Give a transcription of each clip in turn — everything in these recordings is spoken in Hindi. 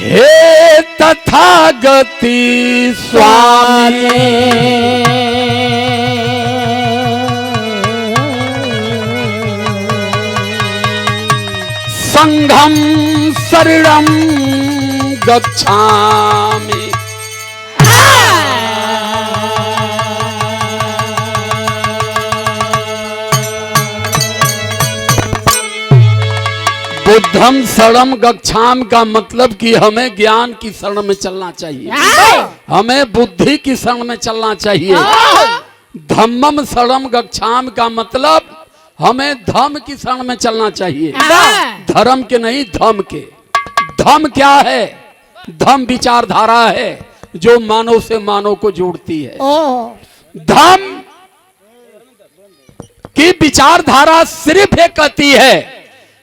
हे तथागति स्वामी संघम शरणं गच्छामि। बुद्धम शरणं गच्छामि का मतलब कि हमें ज्ञान की शरण में चलना चाहिए, हमें बुद्धि की शरण में चलना चाहिए। धम्मम शरणं गच्छामि का मतलब हमें धर्म की शरण में चलना चाहिए, धर्म के नहीं धम्म के। धम्म क्या है? धम्म विचारधारा है जो मानव से मानव को जोड़ती है। धम्म की विचारधारा सिर्फ एक कहती है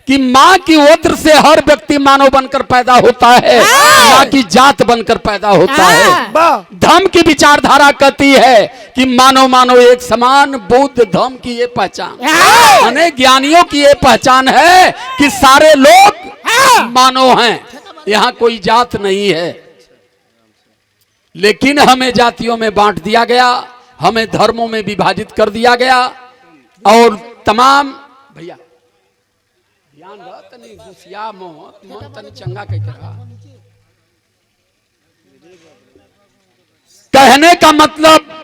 कि माँ की ओर से हर व्यक्ति मानव बनकर पैदा होता है, माँ की जात बनकर पैदा होता है। धम्म की विचारधारा कहती है कि मानव मानव एक समान। बुद्ध धम्म की ये पहचान, अनेक ज्ञानियों की ये पहचान है कि सारे लोग मानव हैं, यहाँ कोई जात नहीं है। लेकिन हमें जातियों में बांट दिया गया, हमें धर्मों में विभाजित कर दिया गया और तमाम भैया ध्यान तनी गुस्सिया मन तनी चंगा कह रहा। कहने का मतलब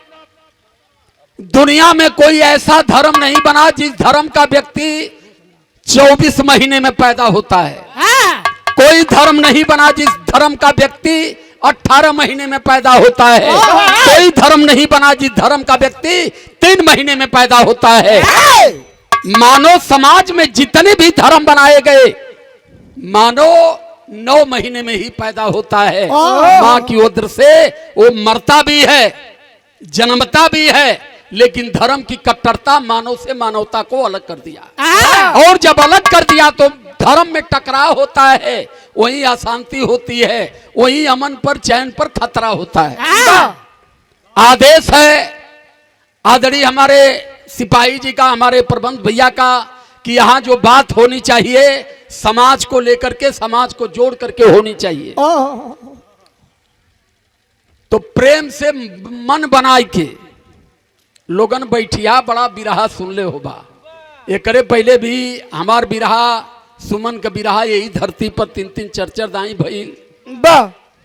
दुनिया में कोई ऐसा धर्म नहीं बना जिस धर्म का व्यक्ति 24 महीने में पैदा होता है। कोई धर्म नहीं बना जिस धर्म का व्यक्ति 18 महीने में पैदा होता है। कोई धर्म नहीं बना जिस धर्म का व्यक्ति 3 महीने में पैदा होता है। मानव समाज में जितने भी धर्म बनाए गए, मानव 9 महीने में ही पैदा होता है। माँ की ओर से वो मरता भी है, जन्मता भी है, लेकिन धर्म की कट्टरता मानव से मानवता को अलग कर दिया। और जब अलग कर दिया तो धर्म में टकराव होता है, वही अशांति होती है, वही अमन पर चैन पर खतरा होता है। आदेश है आदरणीय हमारे सिपाही जी का, हमारे प्रबंध भैया का, कि यहाँ जो बात होनी चाहिए समाज को लेकर के, समाज को जोड़ करके होनी चाहिए। तो प्रेम से मन बनाए के लोगन बैठिया बड़ा बिरहा सुन ले होबा। एकरे पहले भी हमार बिरहा, सुमन का बिरहा यही धरती पर 3-3 4-4 दाई भइल।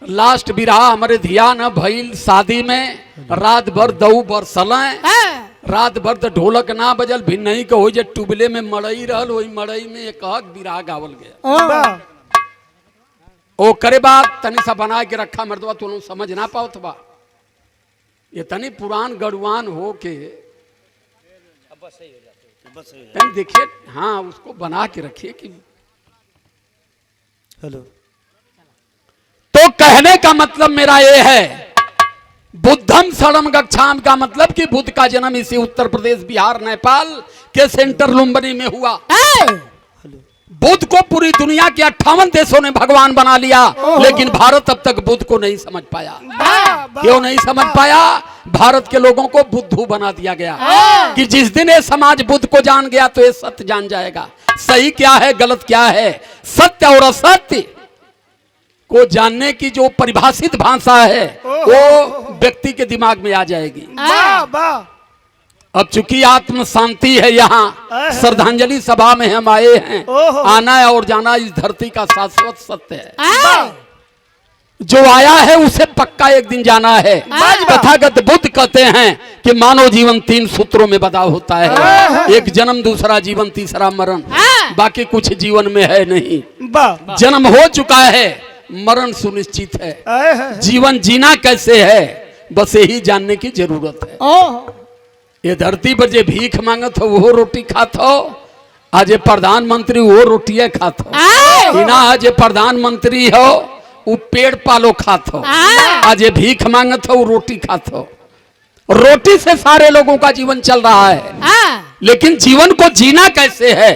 लास्ट बिरहा हमारे ध्यान भइल शादी में, रात भर दऊ बरसल, रात भर तो ढोलक ना बजल, भी नहीं कहो जे टुबले में मड़ई रहल, वही मड़ई में एक बिरहा गावल गया। ओ करे बात तनी सा बना के रखा मर्दवा, तुम समझ ना पाओ तो बा ये तनी पुरान गढ़वान हो के तनी देखिए। हाँ, उसको बना के रखिए कि हेलो। तो कहने का मतलब मेरा ये है, बुद्धम शरणं गच्छामि का मतलब कि बुद्ध का जन्म इसी उत्तर प्रदेश, बिहार, नेपाल के सेंटर लुम्बिनी में हुआ। बुद्ध को पूरी दुनिया के 58 देशों ने भगवान बना लिया, लेकिन भारत अब तक बुद्ध को नहीं समझ पाया। क्यों नहीं समझ पाया? भारत के लोगों को बुद्धू बना दिया गया कि जिस दिन ये समाज बुद्ध को जान गया तो ये सत्य जान जाएगा, सही क्या है गलत क्या है। सत्य और असत्य को जानने की जो परिभाषित भाषा है वो व्यक्ति के दिमाग में आ जाएगी। अब चूंकि आत्म शांति है, यहाँ श्रद्धांजलि सभा में हम आए हैं, आना और जाना इस धरती का शाश्वत सत्य है। जो आया है उसे पक्का एक दिन जाना है। तथागत बुद्ध कहते हैं कि मानव जीवन 3 सूत्रों में बदा होता है, एक जन्म, दूसरा जीवन, तीसरा मरण। बाकी कुछ जीवन में है नहीं। जन्म हो चुका है, मरण सुनिश्चित है। जीवन जीना कैसे है बस यही जानने की जरूरत है। ये धरती पर जे भीख मांगत हो वो रोटी खात हो, आज ये प्रधानमंत्री वो रोटियां खात हो। इना आज ये प्रधानमंत्री हो वो पेड़ पालो खात हो, आज ये भीख मांगत हो वो रोटी खात हो। रोटी से सारे लोगों का जीवन चल रहा है, लेकिन जीवन को जीना कैसे है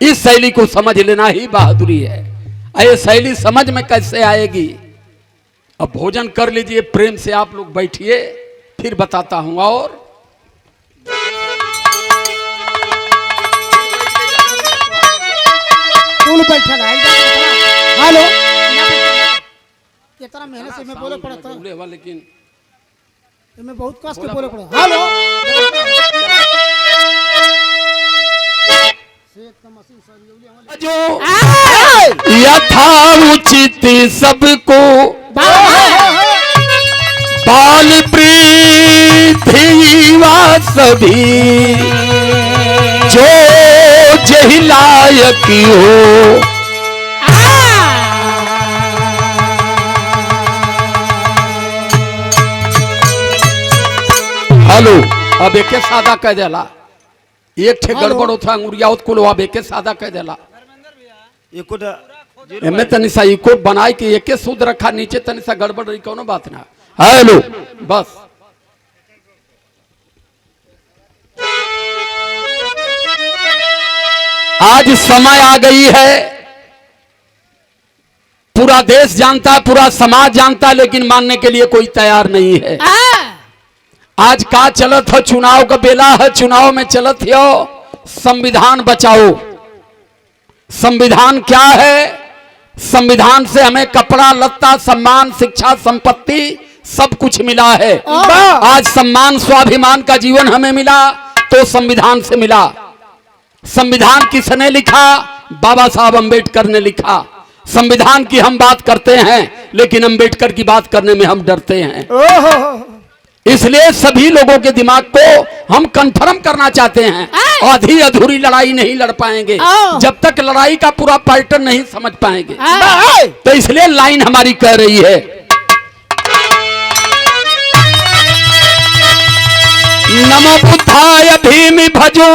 इस शैली को समझ लेना ही बहादुरी है। ये शैली समझ में कैसे आएगी? अब भोजन कर लीजिए, प्रेम से आप लोग बैठिए, फिर बताता हूं। और बैठा हेलो कितना मेहनत से मैं बोले पड़ता है, लेकिन मैं बहुत कष्ट के बोले पड़ा। हेलो जो यथा उचित सबको बाल पृथ्वी सभी जो जही लायक हो। हेलो अब एक सादा कह देला, एक ठे गड़बड़ होता अंगुरिया कुल अब एक सादा कह देला। एमे तनी सा इको बनाए के एक सूद रखा, नीचे तनी सा गड़बड़ रही कोनो बात ना। हेलो बस आज समय आ गई है, पूरा देश जानता है, पूरा समाज जानता है, लेकिन मानने के लिए कोई तैयार नहीं है। आज का चलत हो, चुनाव का बेला है, चुनाव में चलत हो संविधान बचाओ। संविधान क्या है? संविधान से हमें कपड़ा लत्ता सम्मान शिक्षा संपत्ति सब कुछ मिला है। आज सम्मान स्वाभिमान का जीवन हमें मिला तो संविधान से मिला। संविधान किसने लिखा? बाबा साहब अंबेडकर ने लिखा। संविधान की हम बात करते हैं लेकिन अंबेडकर की बात करने में हम डरते हैं। इसलिए सभी लोगों के दिमाग को हम कंफर्म करना चाहते हैं। आधी अधूरी लड़ाई नहीं लड़ पाएंगे जब तक लड़ाई का पूरा पैटर्न नहीं समझ पाएंगे। तो इसलिए लाइन हमारी कह रही है, नमो बुद्धाय भीम भजो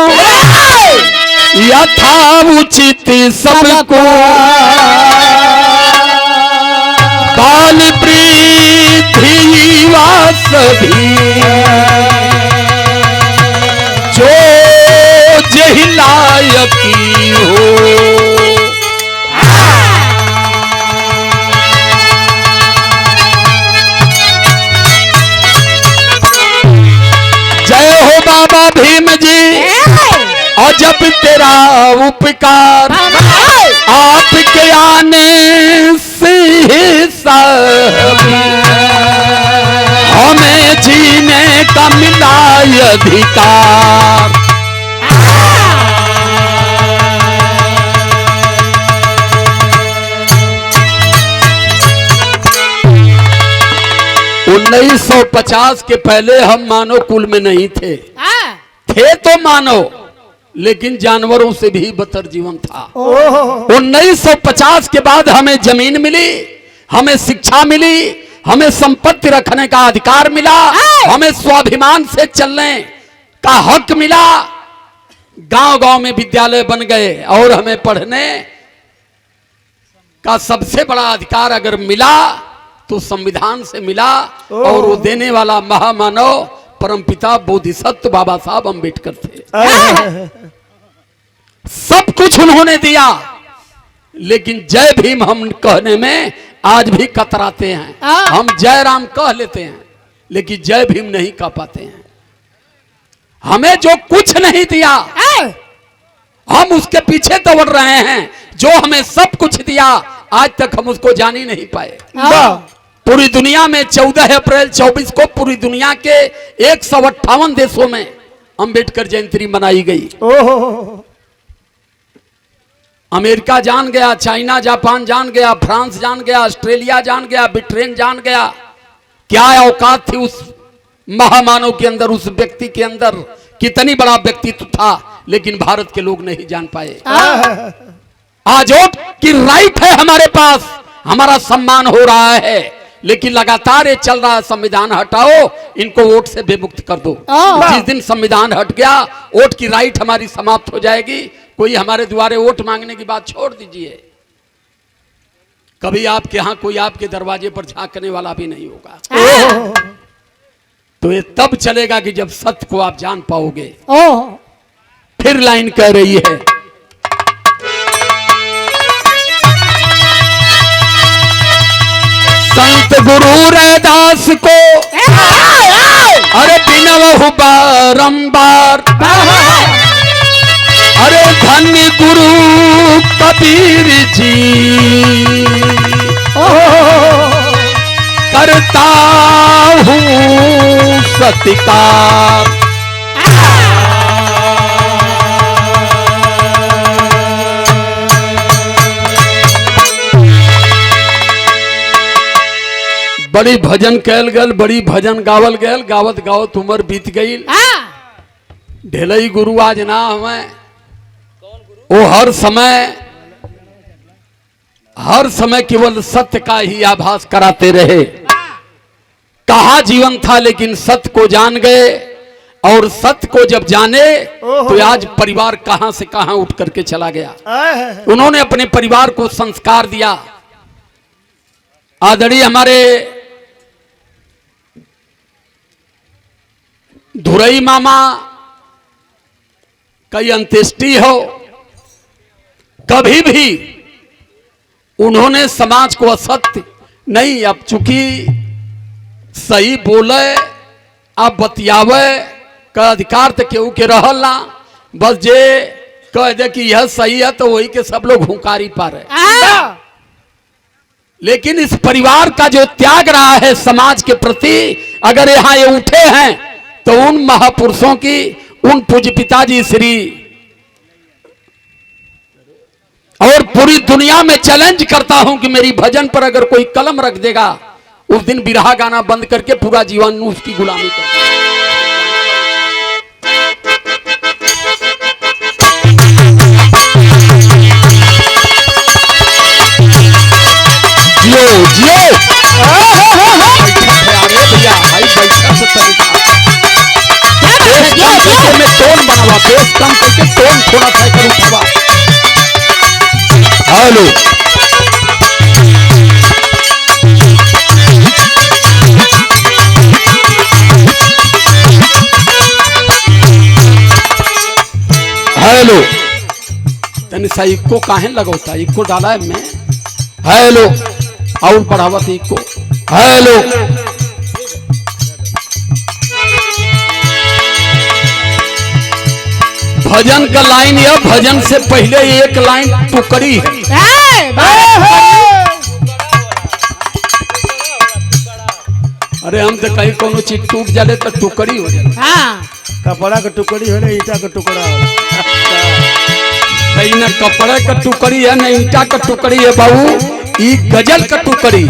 यथा उचित सबको बाल पृथ्वी सभी जो जही लायकी हो। जय हो बाबा भीम जी, और जब तेरा उपकार आपके आने से सभी हमें जीने का मिला अधिकार। उन्नीस 1950 के पहले हम मानव कुल में नहीं थे, थे तो मानव लेकिन जानवरों से भी बदतर जीवन था। 1950 के बाद हमें जमीन मिली, हमें शिक्षा मिली, हमें संपत्ति रखने का अधिकार मिला, हमें स्वाभिमान से चलने का हक मिला। गांव-गांव में विद्यालय बन गए और हमें पढ़ने का सबसे बड़ा अधिकार अगर मिला तो संविधान से मिला। और वो देने वाला महामानव परमपिता बोधिसत्व बाबा साहब अंबेडकर थे। सब कुछ उन्होंने दिया, लेकिन जय भीम हम कहने में आज भी कतराते हैं। हम जय राम कह लेते हैं लेकिन जय भीम नहीं कह पाते हैं। हमें जो कुछ नहीं दिया हम उसके पीछे दौड़ रहे हैं। जो हमें सब कुछ दिया आज तक हम उसको जान ही नहीं पाए। पूरी दुनिया में 14 अप्रैल 24 को पूरी दुनिया के 158 देशों में अंबेडकर जयंती मनाई गई। अमेरिका जान गया, चाइना जापान जान गया, फ्रांस जान गया, ऑस्ट्रेलिया जान गया, ब्रिटेन जान गया। क्या औकात थी उस महामानव के अंदर, उस व्यक्ति के अंदर, कितनी बड़ा व्यक्तित्व था, लेकिन भारत के लोग नहीं जान पाए। आज वोट की राइट है हमारे पास, हमारा सम्मान हो रहा है, लेकिन लगातार ये चल रहा है संविधान हटाओ, इनको वोट से बेमुक्त कर दो। जिस दिन संविधान हट गया वोट की राइट हमारी समाप्त हो जाएगी। कोई हमारे द्वारे वोट मांगने की बात छोड़ दीजिए, कभी आपके यहां कोई आपके दरवाजे पर झांकने वाला भी नहीं होगा। तो ये तब चलेगा कि जब सत्य को आप जान पाओगे। फिर लाइन कह रही है, संत गुरु रैदास को अरे बिनवहु बारंबार, अरे धन्य गुरु कबीर जी, करता हूँ सत्कार। बड़ी भजन कैल गल, बड़ी भजन गावल गल, गावत गावत उम्र बीत गई। ढेलई गुरु आज ना हमें, वो हर समय केवल सत्य का ही आभास कराते रहे। कहा जीवन था लेकिन सत्य को जान गए, और सत्य को जब जाने तो आज परिवार कहां से कहां उठ करके चला गया। उन्होंने अपने परिवार को संस्कार दिया। आदरणीय हमारे धुरई मामा कई अंत्येष्टि हो, कभी भी उन्होंने समाज को असत्य नहीं, अब चूंकि सही बोले अब बतियावे का अधिकार तो केहू के रहल ना, बस जे कह दे कि यह सही है तो वही के सब लोग हुंकारी पा रहे। लेकिन इस परिवार का जो त्याग रहा है समाज के प्रति, अगर यहां ये उठे हैं तो उन महापुरुषों की, उन पूज्य पिताजी श्री, और पूरी दुनिया में चैलेंज करता हूं कि मेरी भजन पर अगर कोई कलम रख देगा, उस दिन बिरहा गाना बंद करके पूरा जीवन उसकी गुलामी कर। जियो जियो अरे भैया भाई बैठा से तरीका में टोन बनावा, बेस कम करके टोन थोड़ा सा कर उठावा। हेलो हेलो तनी सा इको काहे लगौता, इको डाला है मैं। हेलो और बढ़ावत इको। हेलो भजन का लाइन या भजन से पहले एक लाइन टुकड़ी है। अरे हम तो कहीं कोनो चीज टूट जाले तो टुकड़ी हो जाए। कपड़ा का टुकड़ी हो, ईटा का टुकड़ा हो। न कपड़ा का टुकड़ी है न ईटा का टुकड़ी है बाबू, ई गजल का टुकड़ी।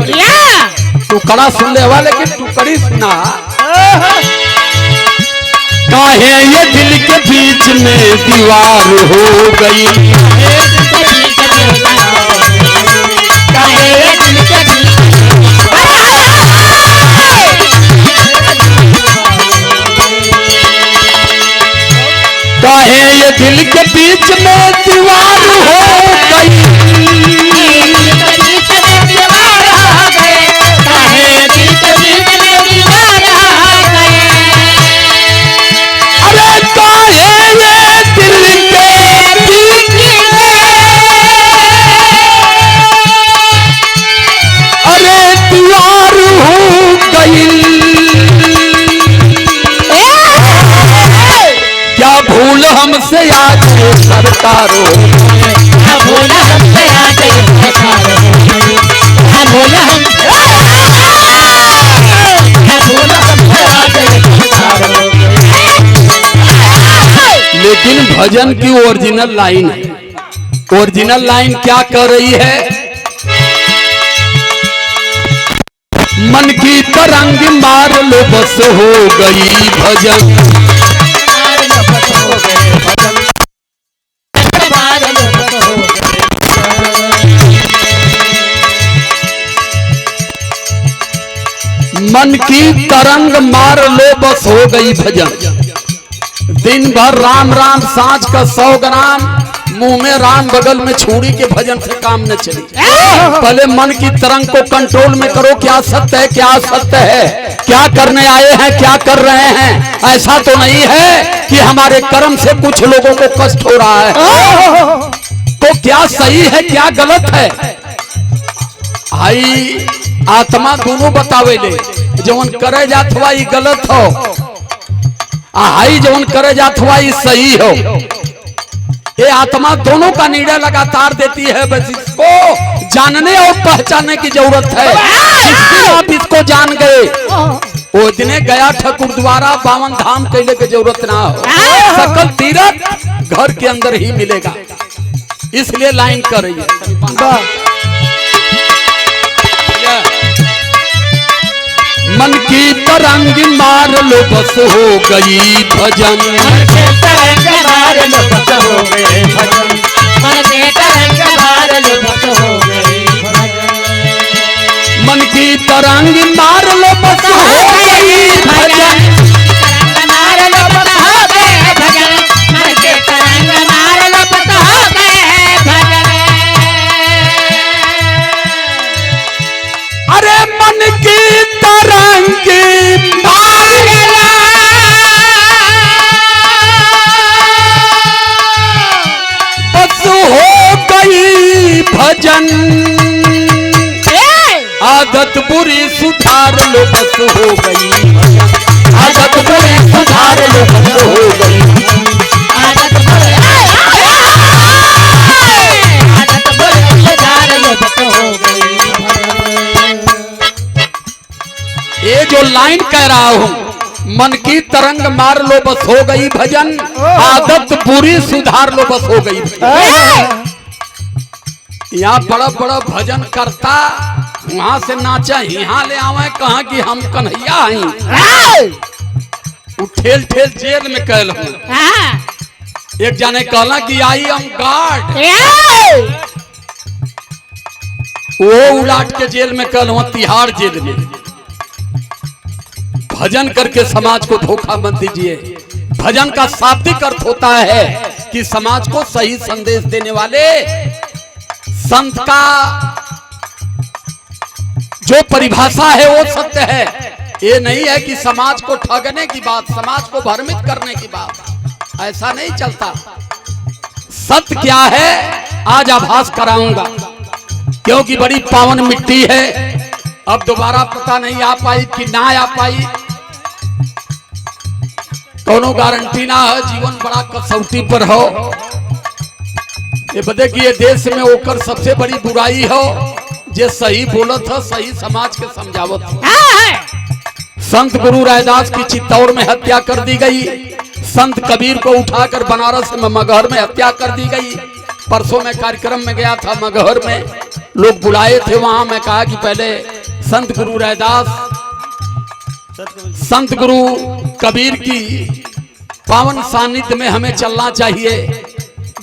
टुकड़ा सुनने वाले की टुकड़ी सुना। काहे ये दिल के बीच में दीवार हो गई, काहे ये दिल के बीच में दीवार हो गई। भूल हमसे आज सरकारों, भूल हमसे आज लेकिन भजन की ओरिजिनल लाइन है। ओरिजिनल लाइन क्या कर रही है? मन की तरंग मार लो बस हो गई भजन, मन की तरंग मार लो बस हो गई भजन। दिन भर राम राम, सांझ का 100 ग्राम, मुंह में राम बगल में छुरी के भजन से काम न चली। पहले मन की तरंग को कंट्रोल में करो। क्या सत्य है, क्या असत्य है, क्या करने आए हैं, क्या कर रहे हैं। ऐसा तो नहीं है कि हमारे कर्म से कुछ लोगों को कष्ट हो रहा है, तो क्या सही है क्या गलत है। आई आत्मा दोनों बतावे ले, जवन करे जात हुआ ये गलत हो, आई जवन करे जात हुआ ये सही हो। ये आत्मा दोनों का निर्णय लगातार देती है। बस इसको जानने और पहचानने की जरूरत है। एसपी ऑफिस को जान गए, वो दिने गया ठकुर द्वारा 52 धाम कहने की जरूरत ना हो, सकल तीरथ घर के अंदर ही मिलेगा, इसलिए लाइन कर रही है। मन की तरंग मार लो बस हो गई भजन, मन के तरंग मार लो बस हो गए भजन, मन के तरंग मार लो बस हो गई भजन, मन की तरंग मार लो बस हो गई भजन, मार लो बस हो गए भजन, मन के तरंग मार लो बस हो गए भजन। अरे मन की तरंग मार लो बस हो गई भजन, आदत बुरी सुधार लो बस हो गई भजन, आदत बुरी सुधार लो बस हो गई, आदत बुरी सुधार लो बस हो गई। ये जो लाइन कह रहा हूँ, मन की तरंग मार लो बस हो गई भजन, आदत बुरी सुधार लो बस हो गई भजन। यहाँ बड़ा बड़ा भजन करता वहां से नाचा यहाँ ले आवे कहा कि हम कन्हैया आई, वो ठेल ठेल जेल में कहल हूँ। एक जाने कहला कि आई हम गार्ड, वो उलाट के जेल में कहल हुआ तिहाड़ जेल में। भजन करके समाज को धोखा मत दीजिए। भजन का शाब्दिक अर्थ होता है कि समाज को सही संदेश देने वाले संत का जो परिभाषा है वो सत्य है। ये नहीं है कि समाज को ठगने की बात, समाज को भ्रमित करने की बात, ऐसा नहीं चलता। सत्य क्या है आज आभास कराऊंगा, क्योंकि बड़ी पावन मिट्टी है, अब दोबारा पता नहीं आ पाई कि ना आ पाई, दोनों गारंटी ना है। जीवन बड़ा कसौटी पर हो, ये बदे कि ये देश में होकर सबसे बड़ी बुराई हो जे सही बोलत है, सही समाज के समझावत है। संत गुरु रैदास की चित्तौड़ में हत्या कर दी गई, संत कबीर को उठाकर बनारस में मगहर में हत्या कर दी गई। परसों में कार्यक्रम में गया था मगहर में, लोग बुलाए थे, वहां मैं कहा कि पहले संत गुरु रैदास, संत गुरु कबीर की पावन सानिध्य में हमें चलना चाहिए।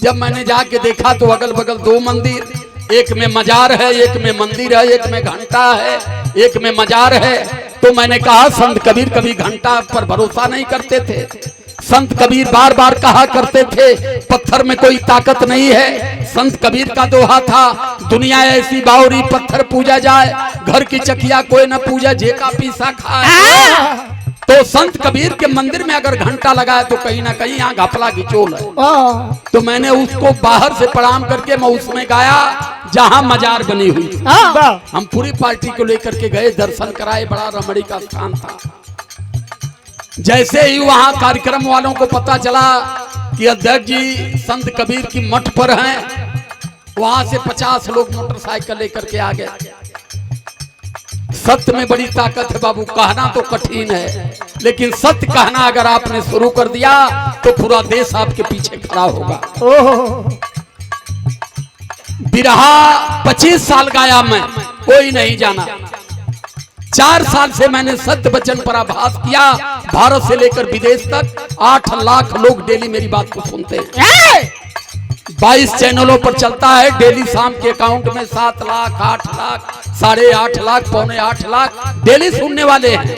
जब मैंने जाके देखा तो अगल बगल दो मंदिर, एक में मजार है, एक में मंदिर है, एक में घंटा है, एक में मजार है। तो मैंने कहा संत कबीर कभी घंटा पर भरोसा नहीं करते थे। संत कबीर बार बार कहा करते थे पत्थर में कोई ताकत नहीं है। संत कबीर का दोहा था, दुनिया ऐसी बावरी पत्थर पूजा जाए, घर की चकिया कोई न पूजा जे का पीसा खाए। तो संत कबीर के मंदिर में अगर घंटा लगाए तो कहीं ना कहीं यहाँ घपला की चोल है। तो मैंने उसको बाहर से प्रणाम करके मैं उसमें गाया जहाँ मजार बनी हुई। हम पूरी पार्टी को लेकर के गए, दर्शन कराए, बड़ा रमणी का स्थान था। जैसे ही वहां कार्यक्रम वालों को पता चला कि अध्यक्ष जी संत कबीर की मठ पर हैं, वहां से 50 लोग मोटरसाइकिल लेकर के आ गए। सत्य में बड़ी ताकत है बाबू, कहना तो कठिन है, लेकिन सत्य कहना अगर आपने शुरू कर दिया तो पूरा देश आपके पीछे खड़ा होगा। बिरहा 25 साल गाया मैं, कोई नहीं जाना। 4 साल से मैंने सत्य वचन पर आभास किया, भारत से लेकर विदेश तक 8 लाख लोग डेली मेरी बात को सुनते हैं। 22 चैनलों पर चलता है, डेली शाम के अकाउंट में 7 लाख, 8 लाख, 8.5 लाख, 7.5 लाख डेली सुनने वाले हैं।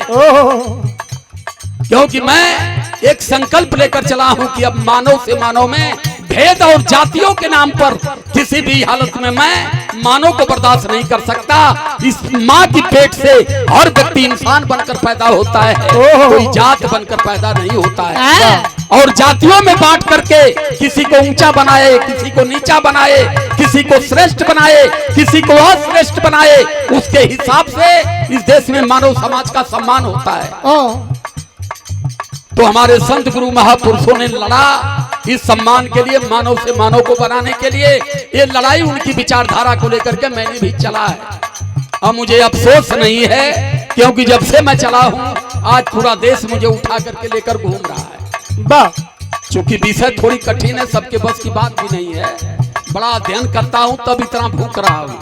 क्योंकि मैं एक संकल्प लेकर चला हूं कि अब मानव से मानव में भेद और जातियों के नाम पर किसी भी हालत में मैं मानव को बर्दाश्त नहीं कर सकता। इस माँ की पेट से हर व्यक्ति इंसान बनकर पैदा होता है, कोई जात बनकर पैदा नहीं होता है। और जातियों में बांट करके किसी को ऊंचा बनाए, किसी को नीचा बनाए, किसी को श्रेष्ठ बनाए, किसी को अश्रेष्ठ बनाए, उसके हिसाब से इस देश में मानव समाज का सम्मान होता है। तो हमारे संत गुरु महापुरुषों ने लड़ा इस सम्मान के लिए, मानव से मानव को बनाने के लिए। ये लड़ाई उनकी विचारधारा को लेकर के मैंने भी चला है। अब मुझे अफसोस नहीं है, क्योंकि जब से मैं चला हूं आज पूरा देश मुझे उठा करके लेकर घूम रहा है। वाह चूंकि विषय थोड़ी कठिन है, सबके बस की बात भी नहीं है, बड़ा अध्ययन करता हूं तब इतना भूख रहा हूं।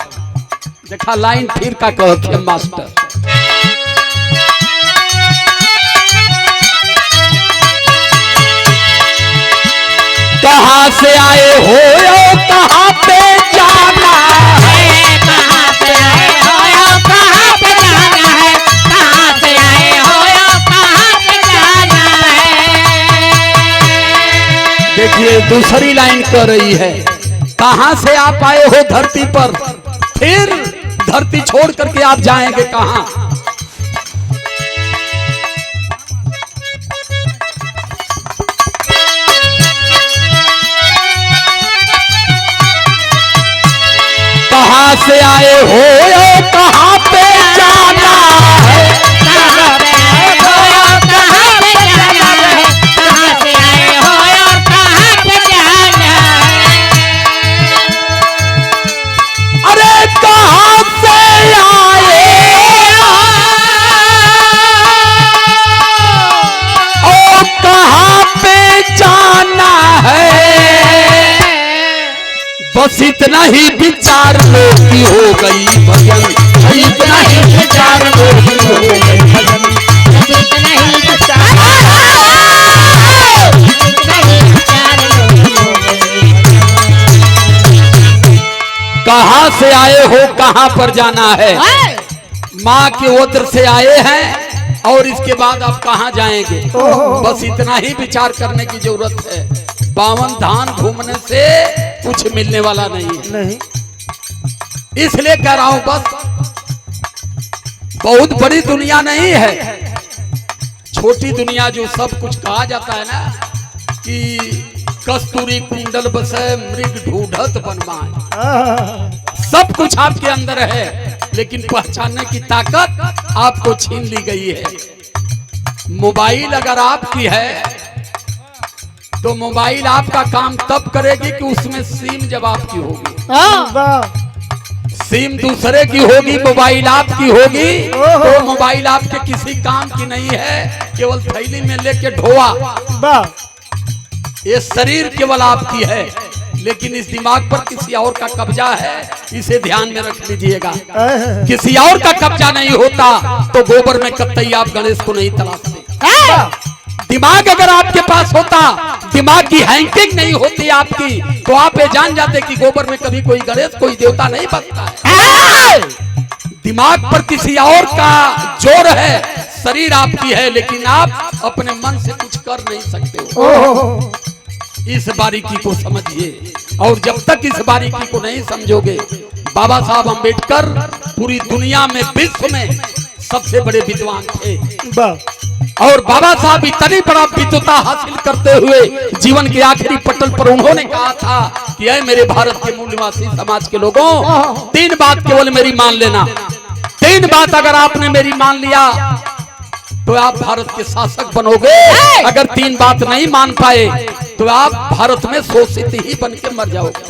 देखा लाइन फिर का कहते हैं मास्टर, कहां से आए हो कहां पे जाना है, कहाँ से आए हो कहाँ पे जाना है, कहाँ से आए हो कहाँ पे जाना है। देखिए दूसरी लाइन कर रही है, कहां से आप आए हो धरती पर, फिर धरती छोड़ करके आप जाएंगे कहां। कहां से आए हो कहां पे जाना है, कहाँ पे आए हो कहाँ पे जाना है, कहाँ से आए हो और कहाँ पे जाना है। अरे कहां से आए ओ कहां पे जाना है, बस इतना ही विचार लो की हो गई भजन, इतना ही विचार लो की हो गई भजन। बस इतना ही विचार इतना ही विचार हो गए। कहां से आए हो कहां पर जाना है, माँ के उदर से आए हैं और इसके बाद आप कहां जाएंगे, बस इतना ही विचार करने की जरूरत है। 52 धाम घूमने से कुछ मिलने वाला नहीं है, नहीं इसलिए कह रहा हूं बस बहुत बड़ी दुनिया नहीं है, छोटी दुनिया जो सब कुछ कहा जाता है ना कि कस्तूरी कुंडल बसे मृग ढूंढत बनमाए, सब कुछ आपके अंदर है, लेकिन पहचानने की ताकत आपको छीन ली गई है। मोबाइल अगर आपकी है तो मोबाइल आपका काम तब करेगी कि उसमें सिम जब आपकी होगी, वाह सिम दूसरे की होगी, मोबाइल आपकी होगी, तो मोबाइल आपके किसी काम की नहीं है, केवल थैली में लेके ढोआ। वाह ये शरीर केवल आपकी है, लेकिन इस दिमाग पर किसी और का कब्जा है, इसे ध्यान में रख लीजिएगा। किसी और का कब्जा नहीं होता तो गोबर में कतई आप गणेश को नहीं तलाशते। दिमाग अगर आपके पास होता, दिमाग की हैंकिंग नहीं होती आपकी, तो आप ये जान जाते कि गोबर में कभी कोई गणेश कोई देवता नहीं बसता है। दिमाग पर किसी और का जोर है, शरीर आपकी है, लेकिन आप अपने मन से कुछ कर नहीं सकते हो। इस बारीकी को समझिए, और जब तक इस बारीकी को नहीं समझोगे, बाबा साहब अंबेडकर पूरी दुनिया में विश्व में सबसे बड़े विद्वान थे, और बाबा साहब इतनी बड़ा विद्वता हासिल करते हुए जीवन के आखिरी पटल पर उन्होंने कहा था कि ऐ मेरे भारत के मूल निवासी समाज के लोगों, 3 बात केवल मेरी मान लेना, 3 बात अगर आपने मेरी मान लिया तो आप भारत के शासक बनोगे, अगर 3 बात नहीं मान पाए तो आप भारत में शोषित ही बन के मर जाओगे।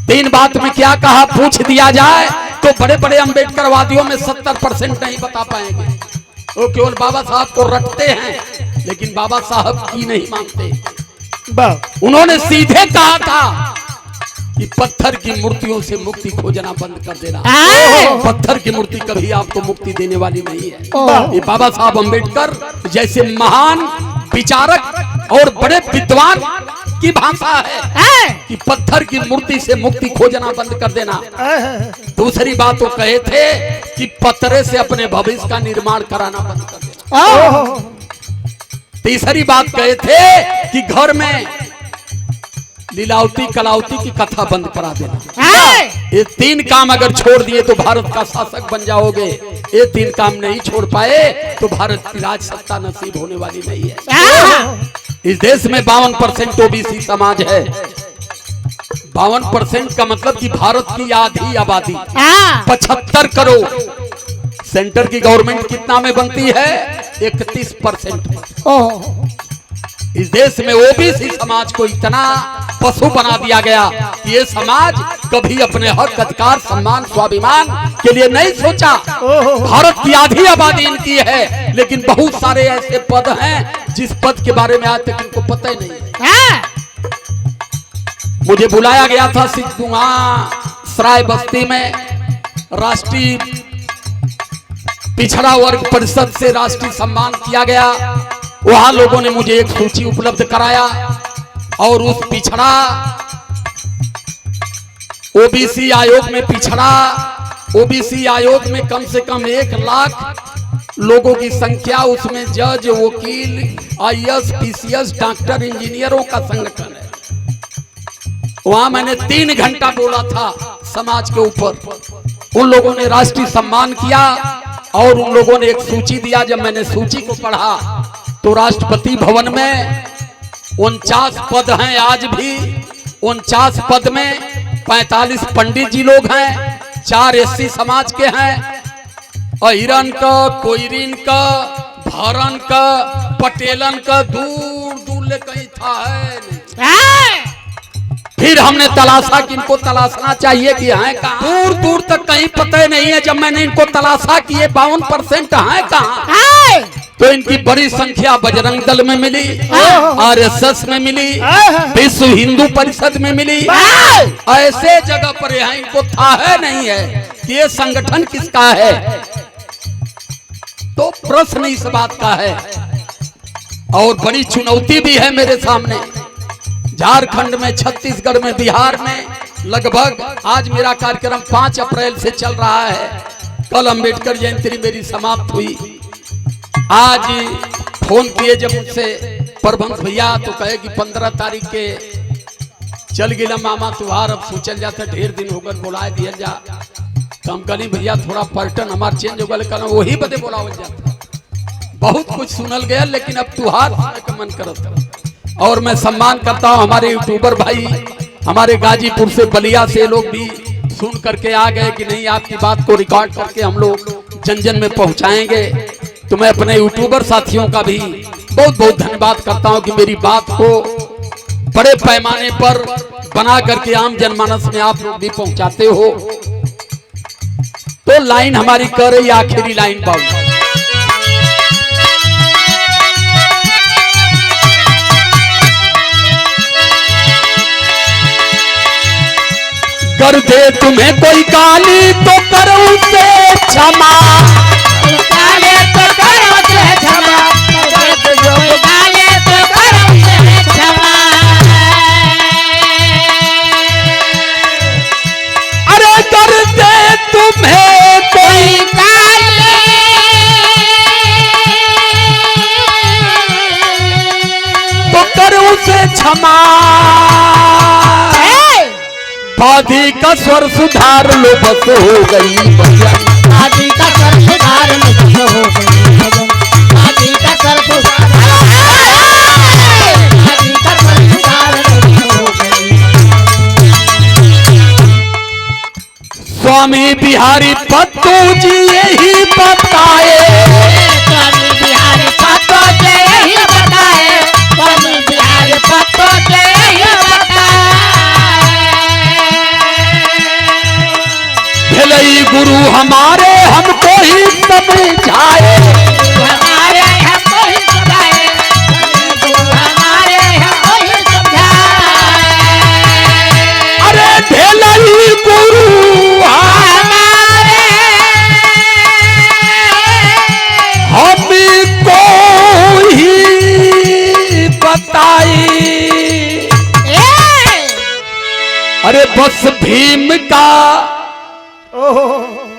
3 बात में क्या कहा पूछ दिया जाए तो बड़े बड़े अंबेडकरवादियों में 70% नहीं बता पाएंगे, वो केवल बाबा साहब को रटते हैं, लेकिन बाबा साहब की नहीं मानते। उन्होंने सीधे कहा था कि पत्थर की मूर्तियों से मुक्ति खोजना बंद कर देना, पत्थर की मूर्ति कभी आपको मुक्ति देने वाली नहीं है। ये बाबा साहब अंबेडकर जैसे महान विचारक और बड़े विद्वान की भाषा है कि पत्थर की मूर्ति से मुक्ति खोजना बंद कर देना। दूसरी बात वो कहे थे कि पत्थरे से अपने भविष्य का निर्माण कराना बंद कर देना। तीसरी बात कहे थे कि घर में लीलावती कलावती की कथा बंद करा देना। ये 3 काम अगर छोड़ दिए तो भारत का शासक बन जाओगे। ये 3 काम नहीं छोड़ पाए तो भारत की राज सत्ता नसीब होने वाली नहीं है। इस देश में 52% ओबीसी समाज है। 52% का मतलब कि भारत की आधी आबादी 75 करोड़। सेंटर की गवर्नमेंट कितना में बनती है? 31%। इस देश में ओबीसी समाज को इतना पशु बना दिया गया कि ये समाज कभी अपने हक अधिकार सम्मान स्वाभिमान के लिए नहीं सोचा। भारत की आधी आबादी इनकी है, लेकिन बहुत सारे ऐसे पद हैं जिस पद के बारे में आज तक इनको पता ही नहीं है। मुझे बुलाया गया था सिद्धुआ सराय बस्ती में, राष्ट्रीय पिछड़ा वर्ग परिषद से राष्ट्रीय सम्मान किया गया। वहां लोगों ने मुझे एक सूची उपलब्ध कराया और उस पिछड़ा ओबीसी आयोग में पिछड़ा ओबीसी आयोग में कम से कम 1 लाख लोगों की संख्या, उसमें जज, वकील, आईएएस, पीसीएस, डॉक्टर, इंजीनियरों का संगठन है। वहां मैंने 3 घंटा बोला था समाज के ऊपर। उन लोगों ने राष्ट्रीय सम्मान किया और उन लोगों ने एक सूची दिया। जब मैंने सूची को पढ़ा तो राष्ट्रपति भवन में 49 पद हैं आज भी। 49 पद में 45 पंडित जी लोग हैं, 4 एससी समाज के हैं, अहिरन का, कोयरिन का, भरन का, पटेलन का, दूर दूर ले कहीं था है। फिर हमने तलाशा कि इनको तलाशना चाहिए कि हैं कहाँ, दूर दूर तक कहीं पता ही नहीं है। जब मैंने इनको तलाशा कि ये 52% है कहाँ, तो इनकी बड़ी संख्या बजरंग दल में मिली, आरएसएस में मिली, विश्व हिंदू परिषद में मिली। ऐसे जगह पर यहाँ इनको था है नहीं है कि ये संगठन किसका है। तो प्रश्न इस बात का है और बड़ी चुनौती भी है मेरे सामने। झारखंड में, छत्तीसगढ़ में, बिहार में लगभग आज मेरा कार्यक्रम 5 अप्रैल से चल रहा है। कल अंबेडकर जयंती मेरी समाप्त हुई। आज फोन किए जब मुझसे प्रबंध भैया तो कहे कि 15 तारीख के चल गिला मामा तुहार, अब सोचल जाता ढेर दिन होकर बुलाए दिया जा। तो हम कहली भैया थोड़ा पर्यटन हमार चेंज हो गया, वही बदे बुलावल जाता। बहुत कुछ सुनल गया लेकिन अब तुहार सुनने का मन करता। और मैं सम्मान करता हूँ हमारे यूट्यूबर भाई, हमारे गाजीपुर से, बलिया से लोग भी सुन करके आ गए कि नहीं आपकी बात को रिकॉर्ड करके हम लोग जन जन में पहुंचाएंगे। तो मैं अपने यूट्यूबर साथियों का भी बहुत बहुत धन्यवाद करता हूं कि मेरी बात को बड़े पैमाने पर बना करके आम जनमानस में आप लोग भी पहुंचाते हो। तो लाइन हमारी कर रही आखिरी लाइन बाबू, कर दे तुम्हें कोई गाली तो करो उसे क्षमा, गाले तो करो उसे क्षमा, गाले तो करो उसे क्षमा। अरे कर दे तुम्हें कोई गाली तो करो उसे क्षमा, बाधी का स्वर सुधार लो बस हो गई भजन, आदि का कर सुधार लो बस हो गई भजन, आदि का कर सुधार, आदि का कर सुधार लो बस हो गई। स्वामी बिहारी पत्तू जी यही बताए, स्वामी बिहारी पत्तू जी यही बताए, स्वामी बिहारी पत्तू जी यही बताए। भलई गुरु हमारे हमको ही समझाए, हमारे हमको ही समझाए, हमारे हमको ही समझाए। अरे भलई गुरु हमारे हमको ही बताई। अरे बस भीम का,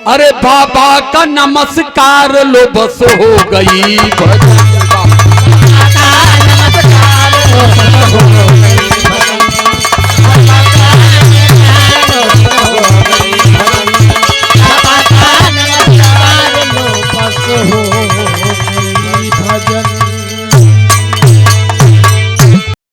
अरे बाबा का नमस्कार लो बस हो गई भजन।